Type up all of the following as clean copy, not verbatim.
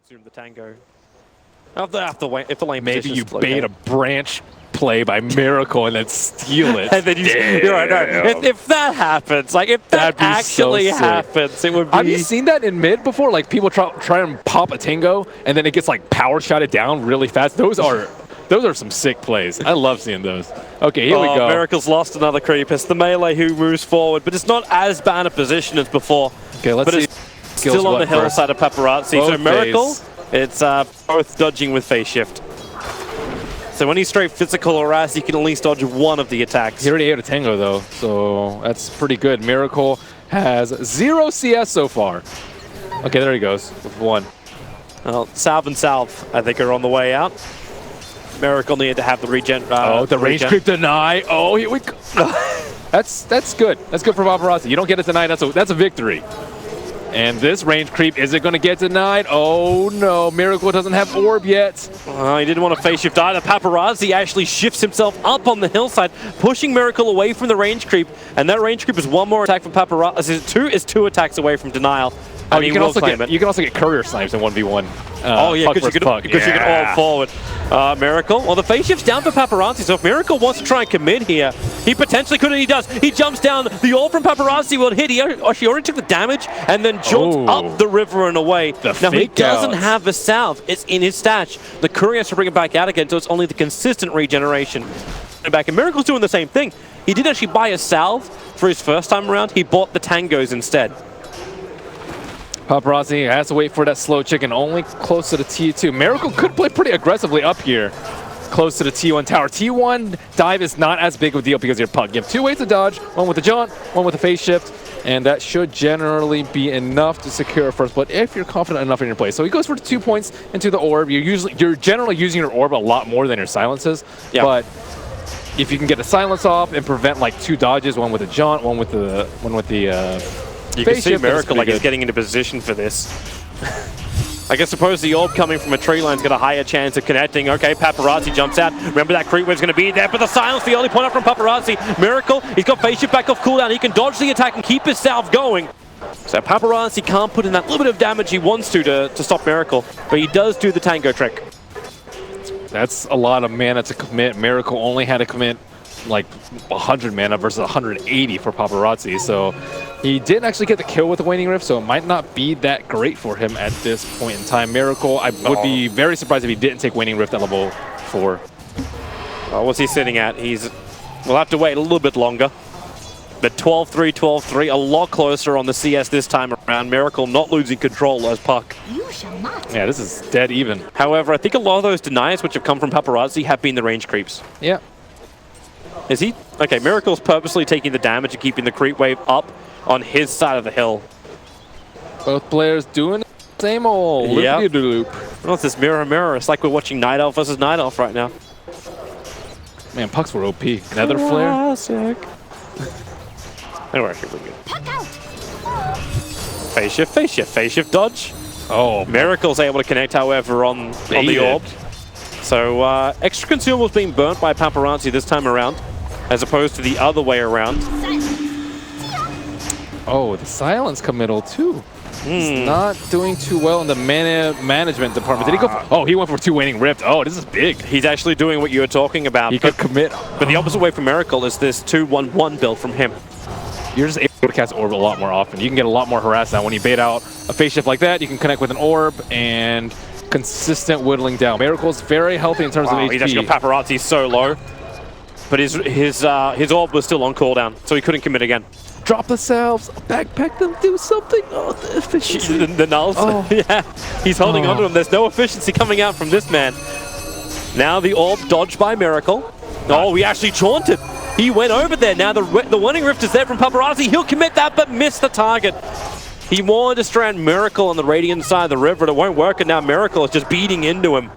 consume the tango. If the lane maybe you bait a branch play by Miracle and then steal it. And then you're right, no. If that happens, like if that actually happens, it would be. Have you seen that in mid before? Like people try and pop a Tango and then it gets like power shotted down really fast. Those are some sick plays. I love seeing those. Okay, here we go. Miracle's lost another creep. It's the melee who moves forward, but it's not as bad a position as before. Okay, let's see. It's still on the hillside of Paparazzi. So Miracle, it's both dodging with phase shift. So when he's straight physical harass, you can at least dodge one of the attacks. He already ate a Tango though, so that's pretty good. Miracle has 0 CS so far. Okay, there he goes with 1. Well, Salve and Salve, I think, are on the way out. Miracle needed to have the regen. The range creep deny. Oh, here we go. That's good. That's good for Paparazzi. You don't get it denied. That's a victory. And this range creep, is it going to get denied? Oh no, Miracle doesn't have orb yet. He didn't want to phase shift either. Paparazzi actually shifts himself up on the hillside, pushing Miracle away from the range creep. And that range creep is 1 more attack from Paparazzi. Is 2 attacks away from denial. Oh, you can also get courier snipes in 1v1. Oh yeah, because you can all forward. Miracle. Well, the phase shift's down for Paparazzi, so if Miracle wants to try and commit here, he potentially could, and he does. He jumps down. The ult from Paparazzi will hit. He already took the damage and then jaunts up the river and away. Now he doesn't have the salve. It's in his stash. The courier has to bring it back out again, so it's only the consistent regeneration. And Miracle's doing the same thing. He did actually buy a salve for his first time around. He bought the tangos instead. Paparazzi has to wait for that slow chicken, only close to the T2. Miracle could play pretty aggressively up here, close to the T1 tower. T1 dive is not as big of a deal because you're puck. You have 2 ways to dodge, 1 with the jaunt, 1 with the phase shift, and that should generally be enough to secure a first blood if you're confident enough in your play. So he goes for 2 points into the orb. You're generally using your orb a lot more than your silences, but if you can get the silence off and prevent like 2 dodges, 1 with the jaunt, 1 with the you can see Miracle like he's getting into position for this. I guess suppose the orb coming from a tree line's got a higher chance of connecting. Okay, Paparazzi jumps out. Remember that creep wave's going to be there, but the silence, the only point up from Paparazzi. Miracle, he's got phase shift back off cooldown. He can dodge the attack and keep his salve going. So Paparazzi can't put in that little bit of damage he wants to stop Miracle, but he does do the tango trick. That's a lot of mana to commit. Miracle only had to commit like 100 mana versus 180 for Paparazzi, so he didn't actually get the kill with the Waning Rift, so it might not be that great for him at this point in time. Miracle, I would be very surprised if he didn't take Waning Rift at level 4. What's he sitting at? We'll have to wait a little bit longer. But 12-3, 12-3, a lot closer on the CS this time around. Miracle not losing control as puck. Yeah, this is dead even. However, I think a lot of those deniers which have come from Paparazzi have been the range creeps. Yeah. Is he? Okay, Miracle's purposely taking the damage and keeping the creep wave up on his side of the hill. Both players doing the same old loop-de-loop. Well, it's this mirror. It's like we're watching Night Elf versus Night Elf right now. Man, pucks were OP. Nether flare. They were actually pretty good. Phase shift, dodge. Oh, Miracle's able to connect, however, on the orb. So extra consumables being burnt by Paparazzi this time around, as opposed to the other way around. Oh, the silence committal too. He's not doing too well in the mana management department. Did he go for, oh, he went for 2 Waning Rift. Oh, this is big. He's actually doing what you were talking about. He could commit. But the opposite way for Miracle is this 2-1-1 build from him. You're just able to cast orb a lot more often. You can get a lot more harass now. When you bait out a phase shift like that, you can connect with an orb and consistent whittling down. Miracle's very healthy in terms of HP. He's actually got Paparazzi so low. But his orb was still on cooldown, so he couldn't commit again. Drop the salves, backpack them, do something. Oh, the efficiency. The nulls. Oh. Yeah, he's holding on to him. There's no efficiency coming out from this man. Now the orb dodged by Miracle. Oh, he actually jaunted. He went over there. Now the Waning Rift is there from Paparazzi. He'll commit that, but miss the target. He wanted to strand Miracle on the Radiant side of the river, but it won't work, and now Miracle is just beating into him.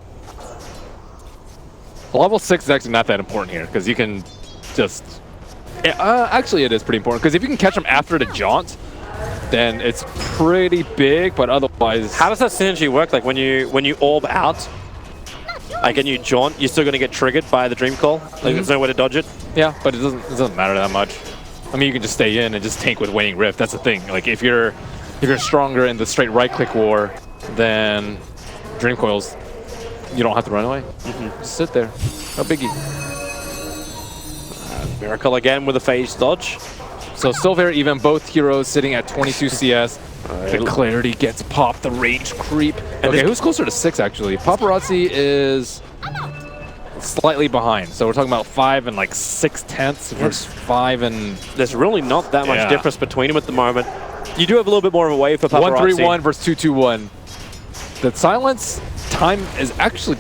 Level 6 is actually not that important here, because you can just... actually, it is pretty important, because if you can catch him after the jaunt, then it's pretty big, but otherwise... How does that synergy work? Like, when you orb out, like, and you jaunt, you're still going to get triggered by the Dream Call? Like, there's no way to dodge it? Yeah, but it doesn't matter that much. I mean, you can just stay in and just tank with Waning Rift. That's the thing. Like, if you're stronger in the straight right-click war, then Dream Coils, you don't have to run away. Just sit there. No biggie. Miracle again with a phase dodge. So still very even. Both heroes sitting at 22 CS. The clarity gets popped. The range creep. Okay, who's closer to 6 actually? Paparazzi is slightly behind. So we're talking about 5 and like 6/10 versus 5 and... There's really not that much difference between them at the moment. You do have a little bit more of a wave for Paparazzi. 1-3-1 versus 2-2-1. The silence time is actually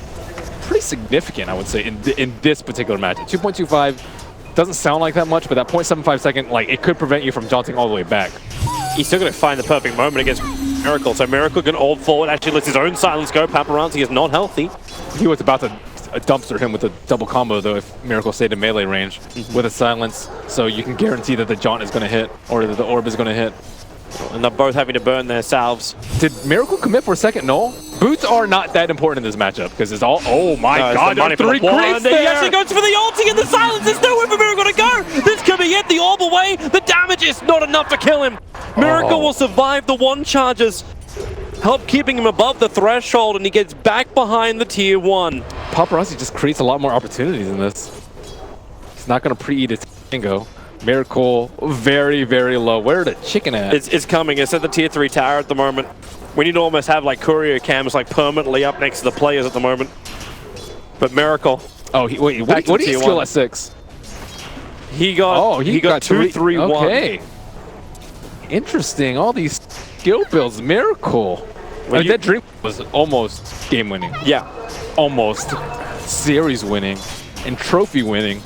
pretty significant, I would say, in this particular match. 2.25 doesn't sound like that much, but that 0.75 second, like, it could prevent you from jaunting all the way back. He's still going to find the perfect moment against Miracle. So Miracle can hold forward, actually lets his own silence go. Paparazzi is not healthy. He was about to dumpster him with a double combo, though, if Miracle stayed in melee range with a silence. So you can guarantee that the jaunt is going to hit, or that the orb is going to hit. And they're both having to burn their salves. Did Miracle commit for a second? No. Boots are not that important in this matchup because it's all. Oh my God! There are 3 creeps there. He actually goes for the ulti and the silence. There's nowhere for Miracle to go. This could be it. The orb away. The damage is not enough to kill him. Miracle will survive the 1 charges, help keeping him above the threshold, and he gets back behind the tier 1. Paparazzi just creates a lot more opportunities in this. He's not going to pre-eat his tango. Miracle very, very low. Where the chicken at? It's coming. It's at the tier 3 tower at the moment. We need to almost have like courier cams like permanently up next to the players at the moment. But Miracle. Oh, what did he skill at 6? He got. He got 2-3-1. Okay. Interesting. All these skill builds. Miracle. Well, that dream was almost game winning. Yeah. Almost series winning and trophy winning.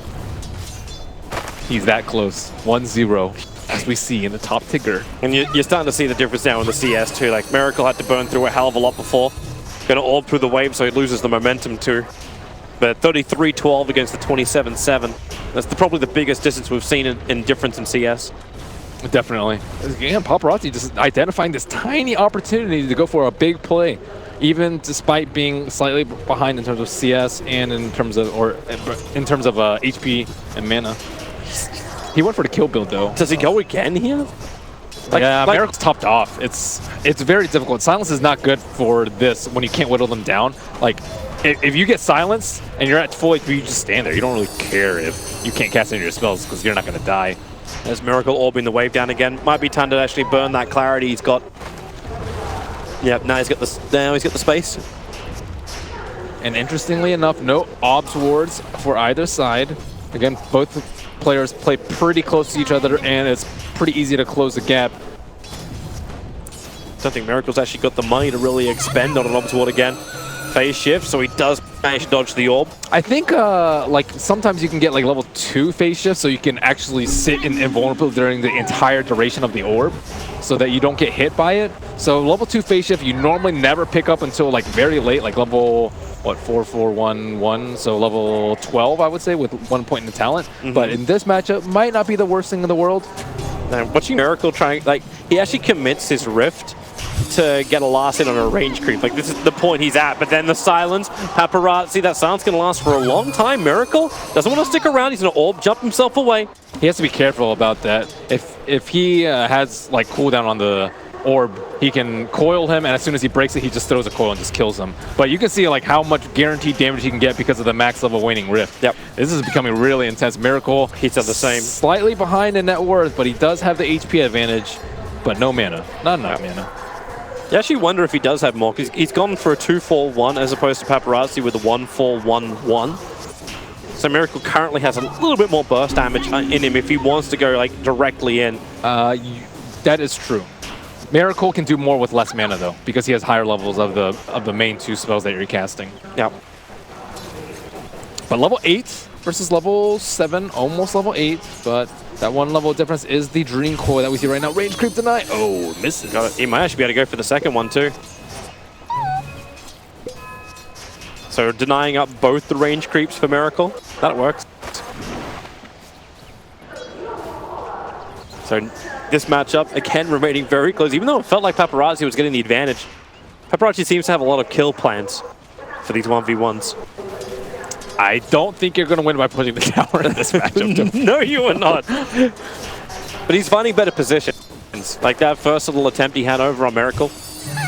He's that close. 1-0, as we see in the top ticker. And you're starting to see the difference now in the CS too. Like, Miracle had to burn through a hell of a lot before. Going to orb through the wave, so he loses the momentum too. But 33-12 against the 27-7. That's probably the biggest distance we've seen in difference in CS. Definitely. Again, Paparazzi just identifying this tiny opportunity to go for a big play, even despite being slightly behind in terms of CS and in terms of HP and mana. He went for the kill build though. Does he go again here? Miracle's topped off. It's very difficult. Silence is not good for this when you can't whittle them down. Like, if you get silenced and you're at full HP, you just stand there. You don't really care if you can't cast any of your spells because you're not going to die. There's Miracle orbing the wave down again. Might be time to actually burn that clarity he's got. Yep, now he's got the space. And interestingly enough, no obs wards for either side. Again, both players play pretty close to each other, and it's pretty easy to close the gap. Don't think Miracle's actually got the money to really expend on an obs ward again. Phase shift, so he does manage to dodge the orb. I think like sometimes you can get like level 2 phase shift, so you can actually sit in invulnerable during the entire duration of the orb, so that you don't get hit by it. So level 2 phase shift you normally never pick up until like very late, like level 4-4-1-1, so level 12 I would say, with 1 point in the talent. But in this matchup, might not be the worst thing in the world. Now, watching Miracle trying, like, he actually commits his rift to get a last hit on a range creep. Like, this is the point he's at, but then the silence, Paparazzi, that silence can last for a long time. Miracle doesn't want to stick around. He's going to orb jump himself away. He has to be careful about that. If he has like cooldown on the orb, he can coil him, and as soon as he breaks it, he just throws a coil and just kills him. But you can see like how much guaranteed damage he can get because of the max level waning rift. Yep. This is becoming really intense. Miracle, he's at the same. Slightly behind in net worth, but he does have the HP advantage, but no mana. Not enough mana. You actually wonder if he does have more, because he's gone for a 2-4-1 as opposed to Paparazzi with a 1-4-1-1. So Miracle currently has a little bit more burst damage in him if he wants to go like directly in. That is true. Miracle can do more with less mana though, because he has higher levels of the main 2 spells that you're casting. Yep. But level 8 versus level 7, almost level 8, but that 1 level difference is the Dream Coil that we see right now. Range creep tonight. Oh, misses. Got it. He might actually be able to go for the second one too. So denying up both the range creeps for Miracle. That works. So this matchup, again, remaining very close. Even though it felt like Paparazzi was getting the advantage, Paparazzi seems to have a lot of kill plans for these 1v1s. I don't think you're going to win by pushing the tower in this matchup. No, you are not. But he's finding better positions. Like that first little attempt he had over on Miracle.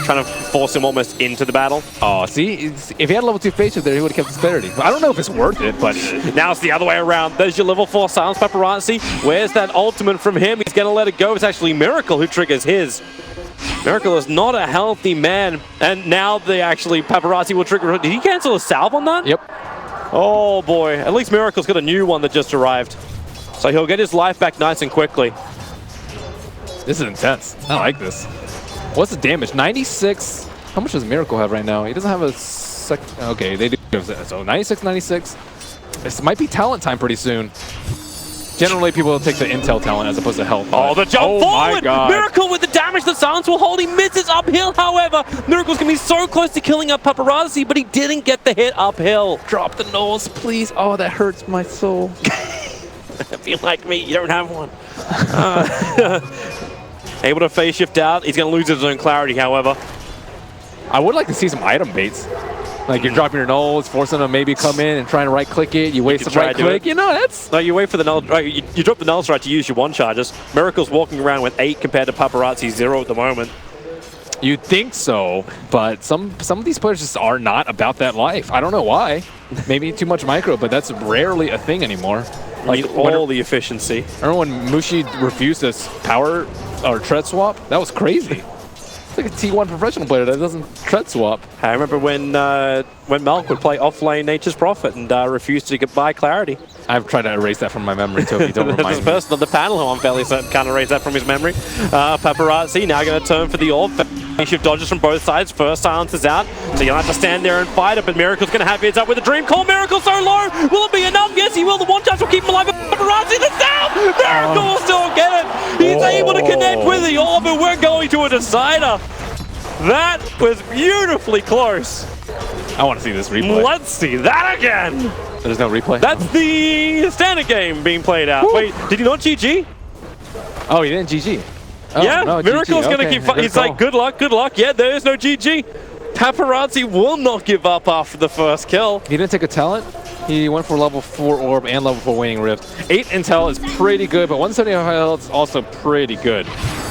trying to force him almost into the battle. Oh, see? If he had level 2 face shift there, he would have kept his clarity. I don't know if it's worth it, but... Now it's the other way around. There's your level 4 silence Paparazzi. Where's that ultimate from him? He's going to let it go. It's actually Miracle who triggers his. Miracle is not a healthy man. And now Paparazzi will trigger. Did he cancel a salve on that? Yep. Oh boy. At least Miracle's got a new one that just arrived. So he'll get his life back nice and quickly. This is intense. I like this. What's the damage? 96. How much does Miracle have right now? He doesn't have a sec. Okay, they do. So 96, 96. This might be talent time pretty soon. Generally, people will take the intel talent as opposed to health. Oh, the jump forward! My God. Miracle with the damage the silence will hold. He misses uphill, however. Miracle's going to be so close to killing up Paparazzi, but he didn't get the hit uphill. Drop the nose, please. Oh, that hurts my soul. If you like me, you don't have one. Able to phase shift out. He's going to lose his own clarity, however. I would like to see some item baits. Like you're dropping your nulls, forcing them to maybe come in and trying to right click it. You waste the right click. You know, that's... No, you wait for the null. Right, you drop the null strike to use your one charges. Miracle's walking around with 8 compared to Paparazzi 0 at the moment. You'd think so, but some of these players just are not about that life. I don't know why. Maybe too much micro, but that's rarely a thing anymore. Like all the efficiency. Remember when Mushi refused this power or tread swap? That was crazy. It's like a T1 professional player that doesn't tread swap. I remember when Malk would play offlane Nature's Prophet and refused to buy clarity. I've tried to erase that from my memory, Toby. Don't remind me. There's a person on the panel who I'm fairly certain can't erase that from his memory. Paparazzi now going to turn for the orb. Shift dodges from both sides. First silence is out, so you'll have to stand there and fight it, but Miracle's going to have heads up with a dream call. Miracle so low. Will it be enough? Yes, he will. The one touch will keep him alive. Paparazzi the down. Miracle will still get it. He's able to connect with the orb, and we're going to a decider. That was beautifully close. I want to see this replay. Let's see that again. There's no replay? That's the standard game being played out. Woo. Wait, did he not GG? Oh, he didn't GG. Oh, yeah, no, Miracle's GG. going to keep... He's like, good luck, good luck. Yeah, there is no GG. Paparazzi will not give up after the first kill. He didn't take a talent. He went for level 4 orb and level 4 waning rift. 8 intel is pretty good, but 175 health is also pretty good.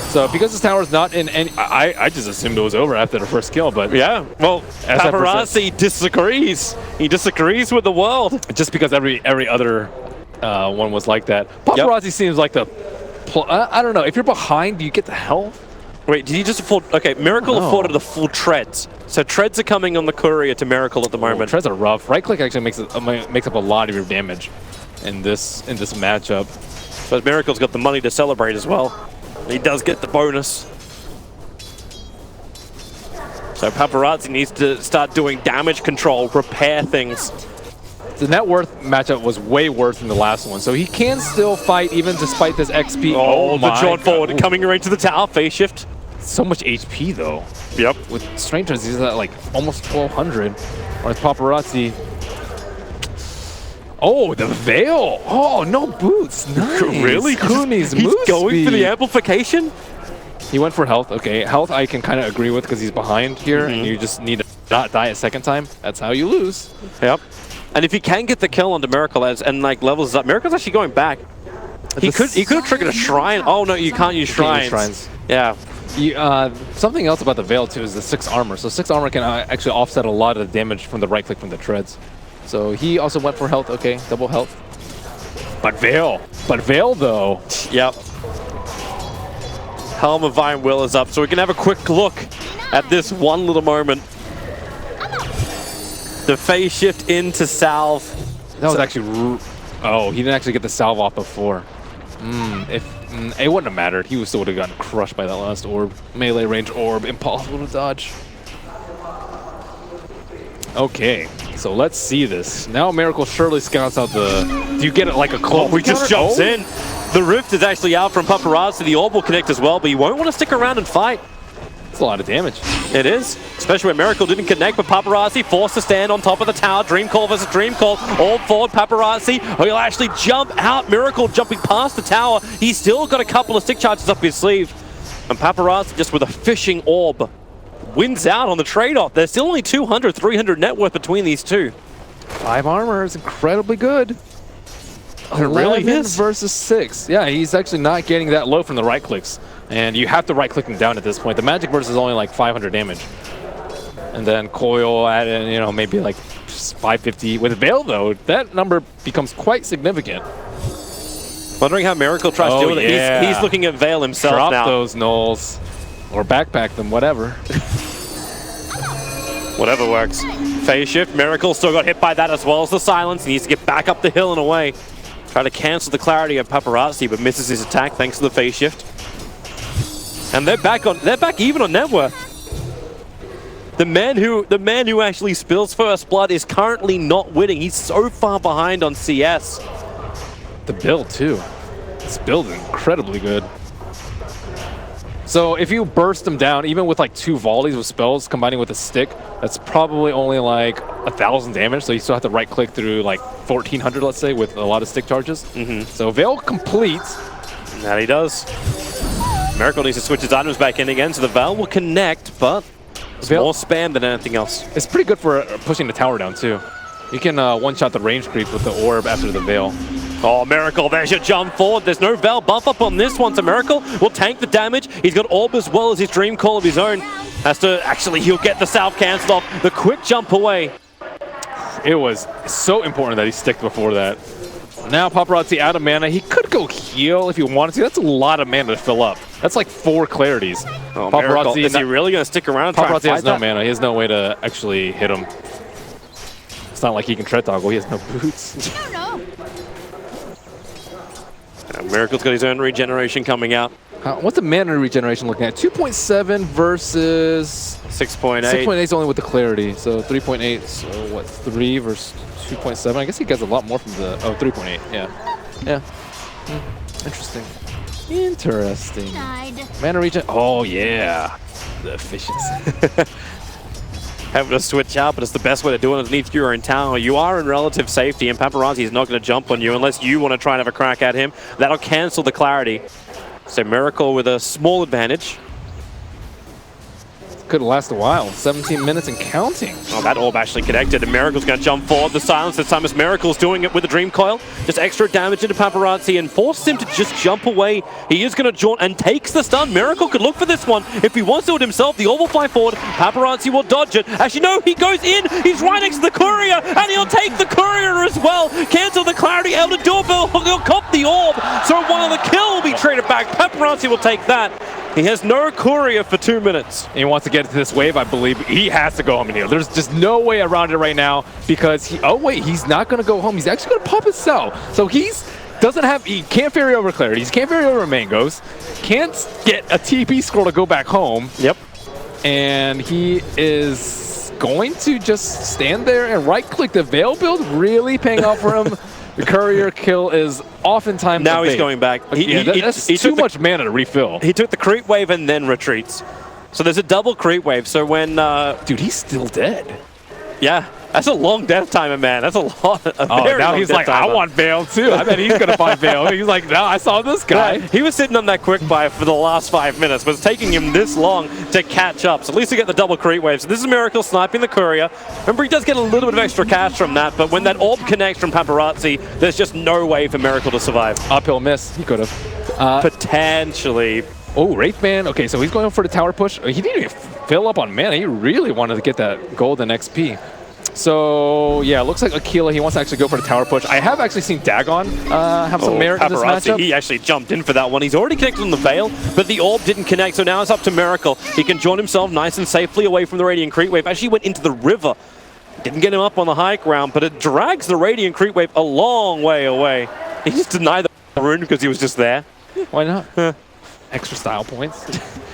So because this tower is not in any... I just assumed it was over after the first kill, but... Yeah, well, Paparazzi disagrees. He disagrees with the world. Just because every other one was like that. Paparazzi seems like the... I don't know. If you're behind, do you get the health? Wait, did he just afford... Okay, Miracle afforded the full treads. So treads are coming on the courier to Miracle at the moment. Treads are rough. Right click actually makes up a lot of your damage in this matchup. But Miracle's got the money to celebrate as well. He does get the bonus. So Paparazzi needs to start doing damage control, repair things. The net worth matchup was way worse than the last one, so he can still fight even despite this XP. Oh the John forward coming right to the tower, phase shift. So much HP though. Yep. With Strangers, he's at like almost 1200. Or with Paparazzi. Oh, the Veil! Oh, no boots. Nice. Really? Kumi's he's going speed. for the amplification? He went for health. Okay, health I can kind of agree with because he's behind here, and you just need to not die a second time. That's how you lose. Yep. And if he can get the kill onto Miracle and like levels up, Miracle's actually going back. He could have triggered a shrine. Oh no, you can't use shrines. Yeah. Something else about the Veil too is the 6 armor. So 6 armor can actually offset a lot of the damage from the right click from the treads. So he also went for health. Okay, double health. But Veil though. Yep. Helm of Vine Will is up, so we can have a quick look at this one little moment. The phase shift into salve. That was actually... Oh, he didn't actually get the salve off before. It wouldn't have mattered. He still would have gotten crushed by that last orb. Melee range orb. Impossible to dodge. Okay, so let's see this. Now Miracle surely scouts out the... Do you get it like a cloak? Oh, he just jumps in. The rift is actually out from Paparazzi. The orb will connect as well, but he won't want to stick around and fight. It's a lot of damage. It is, especially when Miracle didn't connect, but Paparazzi forced to stand on top of the tower. Dream Call versus Dream Call. Orb forward, Paparazzi. He'll actually jump out. Miracle jumping past the tower. He's still got a couple of stick charges up his sleeve. And Paparazzi just with a fishing orb wins out on the trade-off. There's still only 200, 300 net worth between these two. 5 armor is incredibly good. It really is. Versus 6. Yeah, he's actually not getting that low from the right clicks. And you have to right-click them down at this point. The magic burst is only like 500 damage. And then coil at, you know, maybe like 550. With Veil, though, that number becomes quite significant. Wondering how Miracle tries to deal with it. He's looking at Veil himself now. Drop those nulls. Or backpack them, whatever. Whatever works. Phase shift. Miracle still got hit by that as well as the silence. He needs to get back up the hill and away. Try to cancel the clarity of Paparazzi, but misses his attack thanks to the phase shift. And they're back even on net worth. The man who actually spills first blood is currently not winning. He's so far behind on CS. The build too. This build is incredibly good. So if you burst them down, even with like 2 volleys with spells combining with a stick, that's probably only like 1,000 damage. So you still have to right click through like 1,400, let's say, with a lot of stick charges. So Veil completes. That he does. Miracle needs to switch his items back in again, so the Veil will connect, but it's more spam than anything else. It's pretty good for pushing the tower down too. You can one-shot the range creep with the orb after the Veil. Oh, Miracle, there's your jump forward. There's no Veil buff up on this one, so Miracle will tank the damage. He's got orb as well as his dream call of his own. Has to, actually, he'll get the south cancelled off. The quick jump away. It was so important that he sticked before that. Now Paparazzi out of mana. He could go heal if he wanted to. That's a lot of mana to fill up. That's like 4 clarities. Oh, Paparazzi, is he really going to stick around and try and fight has no mana. He has no way to actually hit him. It's not like he can tread toggle. He has no boots. Miracle's got his own regeneration coming out. What's the mana regeneration looking at? 2.7 versus 6.8. 6.8 is only with the clarity, so 3.8. So what? 3 versus 2.7. I guess he gets a lot more from the 3.8. Yeah. Interesting. Interesting. Mana regen. Oh yeah. The efficiency. Having to switch out, but it's the best way to do it underneath your own tower. You are in relative safety, and Paparazzi is not going to jump on you unless you want to try and have a crack at him. That'll cancel the clarity. So Miracle with a small advantage. Could last a while. 17 minutes and counting. Oh, that orb actually connected, and Miracle's going to jump forward. The silence this time is Miracle's doing it with the Dream Coil. Just extra damage into Paparazzi and forces him to just jump away. He is going to jaunt and takes the stun. Miracle could look for this one. If he wants to do it himself, the orb will fly forward. Paparazzi will dodge it. Actually, no, he goes in. He's right next to the courier, and he'll take the courier as well. Cancel the clarity, able to do it, but he'll cop the orb. So while the kill will be traded back, Paparazzi will take that. He has no courier for 2 minutes. And he wants to get into this wave, I believe. He has to go home and heal. There's just no way around it right now because he's not going to go home. He's actually going to pop his cell. So he can't ferry over clarities, can't ferry over mangoes, can't get a TP scroll to go back home. Yep. And he is going to just stand there and right-click. The Veil build really paying off for him. The courier kill is oftentimes now he's going back. That's too much mana to refill. He took the creep wave and then retreats. So there's a double creep wave. So when dude, he's still dead. Yeah, that's a long death timer, man. That's a lot. Now he's like, I want Veil too. I bet he's gonna find Veil. He's like, no, I saw this guy. He was sitting on that quick buy for the last 5 minutes, but it's taking him this long to catch up. So at least he get the double creep wave. So this is Miracle sniping the courier. Remember, he does get a little bit of extra cash from that, but when that orb connects from Paparazzi, there's just no way for Miracle to survive. Uphill miss. He could have. Potentially. Oh, Wraithman. Okay, so he's going for the tower push. He didn't even fill up on mana. He really wanted to get that golden XP. So, yeah, it looks like Aquila, he wants to actually go for the tower push. I have actually seen Dagon have some merit in this matchup. He actually jumped in for that one. He's already connected on the Veil, but the orb didn't connect, so now it's up to Miracle. He can join himself nice and safely away from the Radiant Creep Wave. Actually went into the river. Didn't get him up on the high ground, but it drags the Radiant Creep Wave a long way away. He just denied the rune because he was just there. Why not? Extra style points.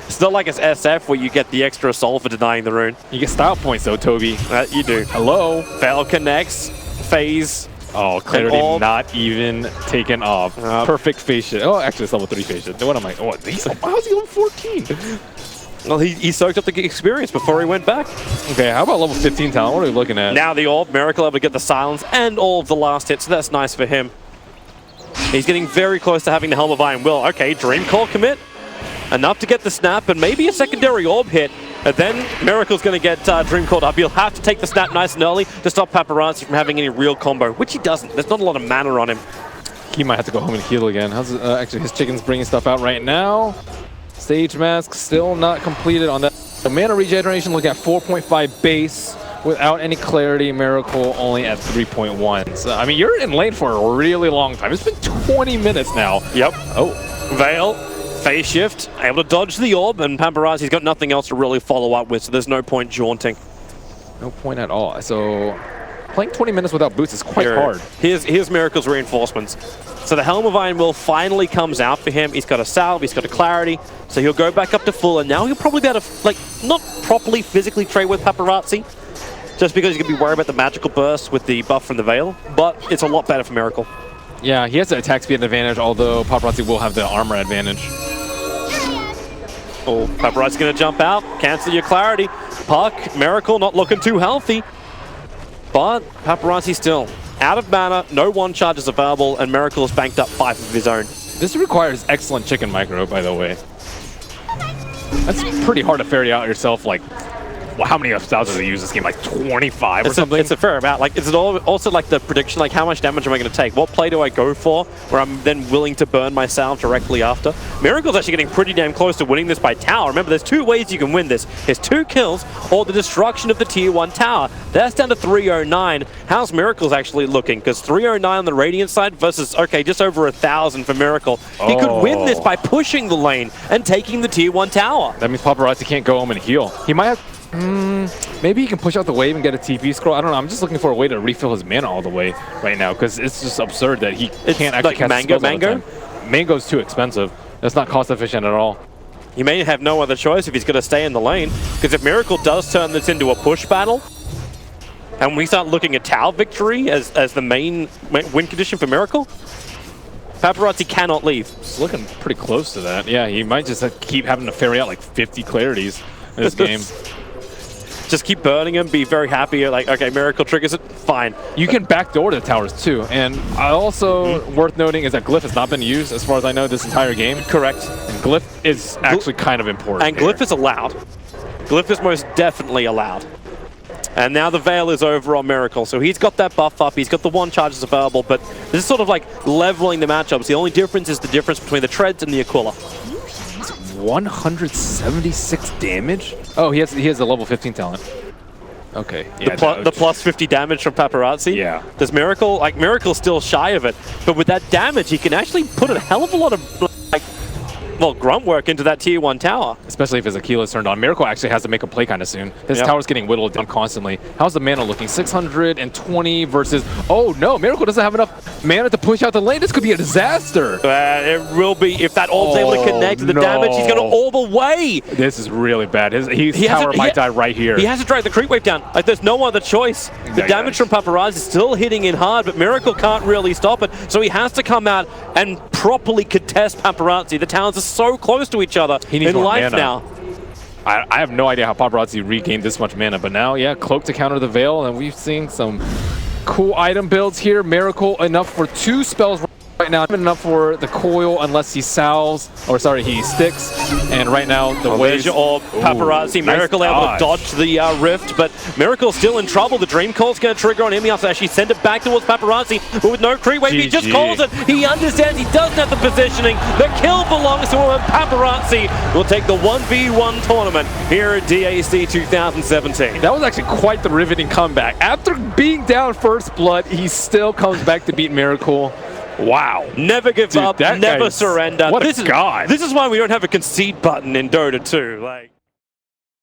It's not like it's SF where you get the extra soul for denying the rune. You get style points though, Toby. You do. Hello. Veil connects. Phase. Oh, clarity not even taken off. Perfect phase shit. Oh, actually it's level 3 phase shit. What am I? Oh, how's he level 14? Well, he soaked up the experience before he went back. Okay, how about level 15 talent? What are we looking at? Now the orb, Miracle able to get the silence and all of the last hits, so that's nice for him. He's getting very close to having the Helm of Iron Will. Okay, Dream Call commit. Enough to get the snap and maybe a secondary orb hit. And then Miracle's going to get Dream Called up. He'll have to take the snap nice and early to stop Paparazzi from having any real combo, which he doesn't. There's not a lot of mana on him. He might have to go home and heal again. How's actually his chicken's bringing stuff out right now. Stage Mask still not completed on that. So mana regeneration looking at 4.5 base without any clarity. Miracle only at 3.1. So, I mean, you're in lane for a really long time. It's been 20 minutes now. Yep. Oh. Veil, phase shift, able to dodge the orb, and Paparazzi's got nothing else to really follow up with, so there's no point jaunting. No point at all. So playing 20 minutes without boots is quite hard. Here's Miracle's reinforcements. So the Helm of Iron Will finally comes out for him. He's got a salve, he's got a clarity, so he'll go back up to full, and now he'll probably be able to, like, not properly physically trade with Paparazzi, just because he's going to be worried about the magical burst with the buff from the Veil, but it's a lot better for Miracle. Yeah, he has the attack speed advantage, although Paparazzi will have the armor advantage. Oh, Paparazzi's going to jump out, cancel your clarity. Puck, Miracle not looking too healthy, but Paparazzi still out of mana, no one charges available, and Miracle has banked up 5 of his own. This requires excellent chicken micro, by the way. That's pretty hard to ferry out yourself, like, well, how many thousands do you use this game? Like 25 or something? It's a fair amount. Like, is it also like the prediction, like how much damage am I going to take? What play do I go for where I'm then willing to burn myself directly after? Miracle's actually getting pretty damn close to winning this by tower. Remember, there's 2 ways you can win this. There's 2 kills or the destruction of the tier 1 tower. That's down to 309. How's Miracle's actually looking? Because 309 on the Radiant side versus, okay, just over 1,000 for Miracle. He could win this by pushing the lane and taking the tier 1 tower. That means Paparazzi can't go home and heal. He might have... maybe he can push out the wave and get a TP scroll. I don't know. I'm just looking for a way to refill his mana all the way right now, because it's just absurd that he can't actually cast spells all the time. Mango's too expensive. That's not cost efficient at all. He may have no other choice if he's going to stay in the lane, because if Miracle does turn this into a push battle, and we start looking at tower victory as the main win condition for Miracle, Paparazzi cannot leave. It's looking pretty close to that. Yeah, he might just keep having to ferry out like 50 clarities in this game. Just keep burning him, be very happy, like, okay, Miracle triggers it, fine. You can backdoor the towers too, and also worth noting is that Glyph has not been used, as far as I know, this entire game. Correct. And Glyph is actually kind of important. And Glyph is allowed. Glyph is most definitely allowed. And now the Veil is over on Miracle, so he's got that buff up, he's got the 1 charges available, but this is sort of like leveling the matchups. The only difference is the difference between the Treads and the Aquila. 176 damage? Oh, he has a level 15 talent. Okay. Yeah, the plus 50 damage from Paparazzi? Yeah. Does Miracle, like, Miracle's still shy of it, but with that damage, he can actually put a hell of a lot of, like, well, grunt work into that tier 1 tower. Especially if his Aquila's turned on. Miracle actually has to make a play kind of soon. His tower's getting whittled down constantly. How's the mana looking? 620 versus... Oh, no. Miracle doesn't have enough mana to push out the lane. This could be a disaster. It will be. If that orb's able to connect to the damage, he's going to orb away. This is really bad. His tower might die right here. He has to drag the creep wave down. Like, there's no other choice. The damage from Paparazzi is still hitting in hard, but Miracle can't really stop it. So he has to come out and properly contest Paparazzi. The towers are so close to each other in life now. I have no idea how Paparazzi regained this much mana, but now, yeah, Cloak to counter the Veil, and we've seen some cool item builds here. Miracle enough for 2 spells right now, enough for the coil unless he salves, or sorry, he sticks. And right now, the waves... Paparazzi, Miracle nice able to dodge the rift, but Miracle's still in trouble. The Dream Call's going to trigger on him. He has to actually send it back towards Paparazzi, but with no creep wave, he just calls it. He understands he doesn't have the positioning. The kill belongs to him, and Paparazzi will take the 1v1 tournament here at DAC 2017. That was actually quite the riveting comeback. After being down first blood, he still comes back to beat Miracle. Wow. Never give up, never surrender. What a god. This is why we don't have a concede button in Dota 2. Like.